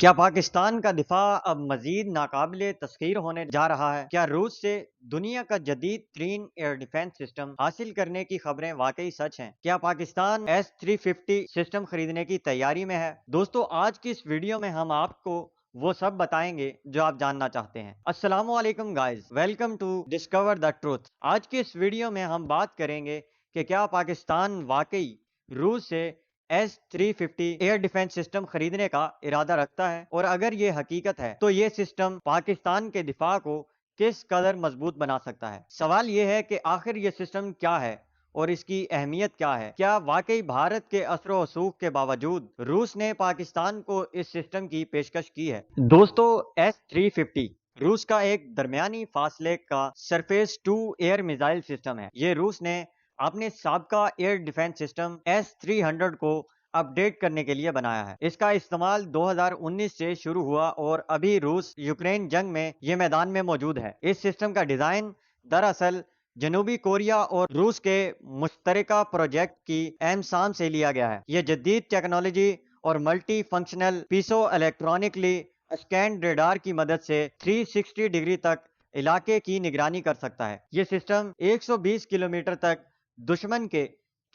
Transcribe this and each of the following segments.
کیا پاکستان کا دفاع اب مزید ناقابل تسخیر ہونے جا رہا ہے؟ کیا روس سے دنیا کا جدید ترین ایئر ڈیفنس سسٹم حاصل کرنے کی خبریں واقعی سچ ہیں؟ کیا پاکستان S-350 سسٹم خریدنے کی تیاری میں ہے؟ دوستو، آج کی اس ویڈیو میں ہم آپ کو وہ سب بتائیں گے جو آپ جاننا چاہتے ہیں۔ السلام علیکم guys, welcome to discover the truth. آج کی اس ویڈیو میں ہم بات کریں گے کہ کیا پاکستان واقعی روس سے S-350 ایئر ڈیفنس سسٹم خریدنے کا ارادہ رکھتا ہے، اور اگر یہ حقیقت ہے تو یہ سسٹم پاکستان کے دفاع کو کس قدر مضبوط بنا سکتا ہے۔ سوال یہ ہے کہ آخر یہ سسٹم کیا ہے اور اس کی اہمیت کیا ہے؟ کیا واقعی بھارت کے اثر و رسوخ کے باوجود روس نے پاکستان کو اس سسٹم کی پیشکش کی ہے؟ دوستو، S-350 روس کا ایک درمیانی فاصلے کا surface to air missile system ہے۔ یہ روس نے اپنے سابقہ ایئر ڈیفنس سسٹم S-300 کو اپ ڈیٹ کرنے کے لیے بنایا ہے۔ اس کا استعمال 2019 سے شروع ہوا اور ابھی روس یوکرین جنگ میں یہ میدان میں موجود ہے۔ اس سسٹم کا ڈیزائن دراصل جنوبی کوریا اور روس کے مشترکہ پروجیکٹ کی اہم سام سے لیا گیا ہے۔ یہ جدید ٹیکنالوجی اور multi functional passive electronically اسکینڈ radar کی مدد سے 360 ڈگری تک علاقے کی نگرانی کر سکتا ہے۔ یہ سسٹم 120 کلومیٹر تک دشمن کے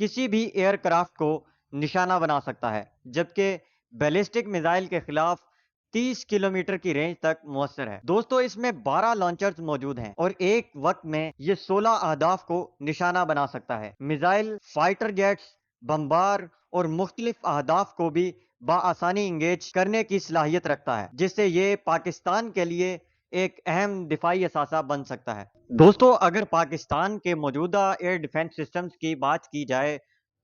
کسی بھی ایئر کرافٹ کو نشانہ بنا سکتا ہے، جبکہ بیلسٹک میزائل کے خلاف 30 کلومیٹر کی رینج تک مؤثر ہے۔ دوستو، اس میں 12 لانچرز موجود ہیں اور ایک وقت میں یہ 16 اہداف کو نشانہ بنا سکتا ہے۔ میزائل، فائٹر جیٹس، بمبار اور مختلف اہداف کو بھی بآسانی انگیج کرنے کی صلاحیت رکھتا ہے، جس سے یہ پاکستان کے لیے ایک اہم دفاعی اثاثہ بن سکتا ہے۔ دوستو، اگر پاکستان کے موجودہ ایئر ڈیفنس سسٹمز کی بات کی جائے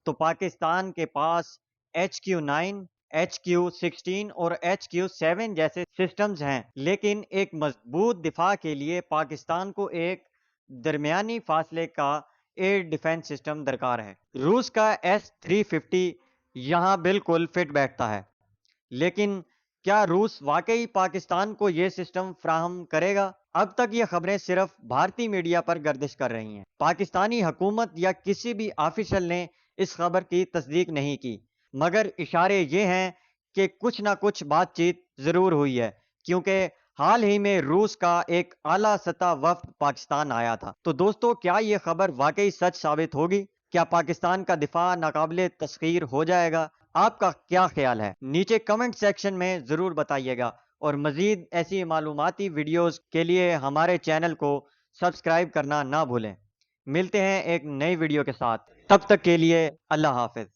تو پاکستان کے پاس HQ-9، HQ-16 اور HQ-7 جیسے سسٹمز ہیں، لیکن ایک مضبوط دفاع کے لیے پاکستان کو ایک درمیانی فاصلے کا ایئر ڈیفنس سسٹم درکار ہے۔ روس کا S-350 یہاں بالکل فٹ بیٹھتا ہے، لیکن کیا روس واقعی پاکستان کو یہ سسٹم فراہم کرے گا؟ اب تک یہ خبریں صرف بھارتی میڈیا پر گردش کر رہی ہیں۔ پاکستانی حکومت یا کسی بھی آفیشل نے اس خبر کی تصدیق نہیں کی، مگر اشارے یہ ہیں کہ کچھ نہ کچھ بات چیت ضرور ہوئی ہے، کیونکہ حال ہی میں روس کا ایک اعلیٰ سطح وفد پاکستان آیا تھا۔ تو دوستو، کیا یہ خبر واقعی سچ ثابت ہوگی؟ کیا پاکستان کا دفاع ناقابل تسخیر ہو جائے گا؟ آپ کا کیا خیال ہے؟ نیچے کمنٹ سیکشن میں ضرور بتائیے گا، اور مزید ایسی معلوماتی ویڈیوز کے لیے ہمارے چینل کو سبسکرائب کرنا نہ بھولیں۔ ملتے ہیں ایک نئی ویڈیو کے ساتھ، تب تک کے لیے اللہ حافظ۔